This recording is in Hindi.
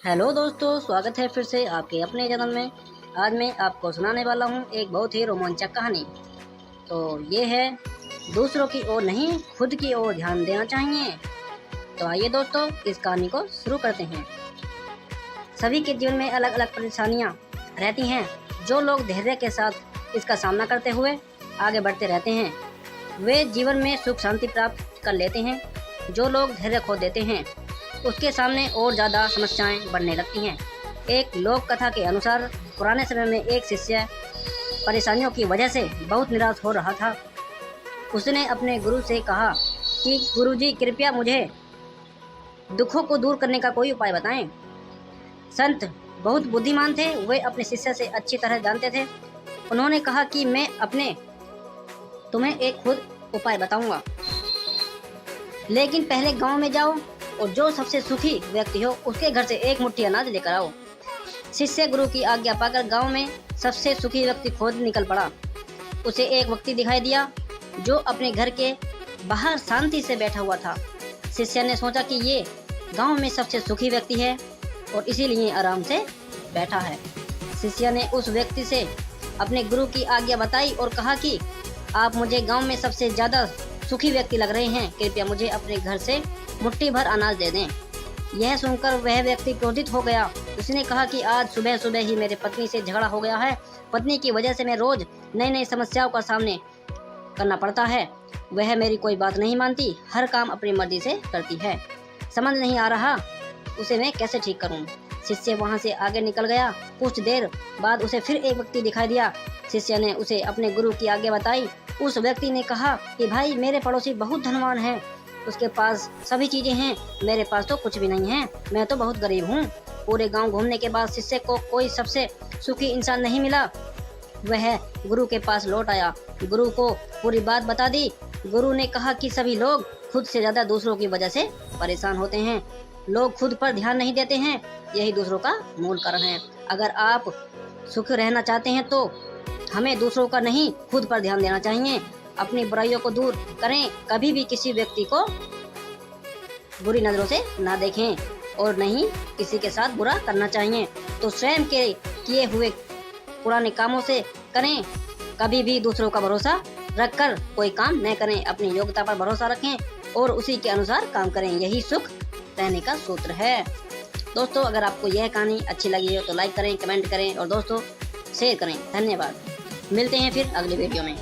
हेलो दोस्तों, स्वागत है फिर से आपके अपने चैनल में। आज मैं आपको सुनाने वाला हूँ एक बहुत ही रोमांचक कहानी। तो ये है, दूसरों की ओर नहीं खुद की ओर ध्यान देना चाहिए। तो आइए दोस्तों, इस कहानी को शुरू करते हैं। सभी के जीवन में अलग अलग परेशानियाँ रहती हैं। जो लोग धैर्य के साथ इसका सामना करते हुए आगे बढ़ते रहते हैं, वे जीवन में सुख शांति प्राप्त कर लेते हैं। जो लोग धैर्य खो देते हैं, उसके सामने और ज़्यादा समस्याएं बढ़ने लगती हैं। एक लोक कथा के अनुसार पुराने समय में एक शिष्य परेशानियों की वजह से बहुत निराश हो रहा था। उसने अपने गुरु से कहा कि गुरुजी, कृपया मुझे दुखों को दूर करने का कोई उपाय बताएं। संत बहुत बुद्धिमान थे, वे अपने शिष्य से अच्छी तरह जानते थे। उन्होंने कहा कि मैं तुम्हें एक खुद उपाय बताऊंगा, लेकिन पहले गांव में जाओ और जो सबसे सुखी व्यक्ति हो उसके घर से एक मुट्ठी अनाज लेकर आओ। शिष्य गुरु की आज्ञा पाकर गांव में सबसे सुखी व्यक्ति खोज निकल पड़ा। उसे एक व्यक्ति दिखाई दिया जो अपने घर के बाहर शांति से बैठा हुआ था। शिष्य ने सोचा कि ये गांव में सबसे सुखी व्यक्ति है और इसीलिए आराम से बैठा है। शिष्य ने उस व्यक्ति से अपने गुरु की आज्ञा बताई और कहा कि आप मुझे गांव में सबसे ज़्यादा सुखी व्यक्ति लग रहे हैं, कृपया मुझे अपने घर से मुट्ठी भर अनाज दे दें। यह सुनकर वह व्यक्ति क्रोधित हो गया। उसने कहा कि आज सुबह सुबह ही मेरे पत्नी से झगड़ा हो गया है। पत्नी की वजह से मैं रोज नई नई समस्याओं का सामने करना पड़ता है। वह मेरी कोई बात नहीं मानती, हर काम अपनी मर्जी से करती है। समझ नहीं आ रहा उसे मैं कैसे ठीक करूं। शिष्य वहां से आगे निकल गया। कुछ देर बाद उसे फिर एक व्यक्ति दिखाई दिया। शिष्य ने उसे अपने गुरु की आज्ञा बताई। उस व्यक्ति ने कहा कि भाई, मेरे पड़ोसी बहुत धनवान है, उसके पास सभी चीजें हैं, मेरे पास तो कुछ भी नहीं है, मैं तो बहुत गरीब हूँ। पूरे गांव घूमने के बाद शिष्य को कोई सबसे सुखी इंसान नहीं मिला। वह गुरु के पास लौट आया, गुरु को पूरी बात बता दी। गुरु ने कहा कि सभी लोग खुद से ज्यादा दूसरों की वजह से परेशान होते हैं। लोग खुद पर ध्यान नहीं देते हैं, यही दूसरों का मूल कारण है। अगर आप सुख रहना चाहते हैं तो हमें दूसरों का नहीं, खुद पर ध्यान देना चाहिए। अपनी बुराइयों को दूर करें, कभी भी किसी व्यक्ति को बुरी नजरों से ना देखें और नहीं किसी के साथ बुरा करना चाहिए तो स्वयं के किए हुए पुराने कामों से करें। कभी भी दूसरों का भरोसा रखकर कोई काम न करें। अपनी योग्यता पर भरोसा रखें और उसी के अनुसार काम करें, यही सुख रहने का सूत्र है। दोस्तों, अगर आपको यह कहानी अच्छी लगी हो तो लाइक करें, कमेंट करें और दोस्तों शेयर करें। धन्यवाद। मिलते हैं फिर अगली वीडियो में।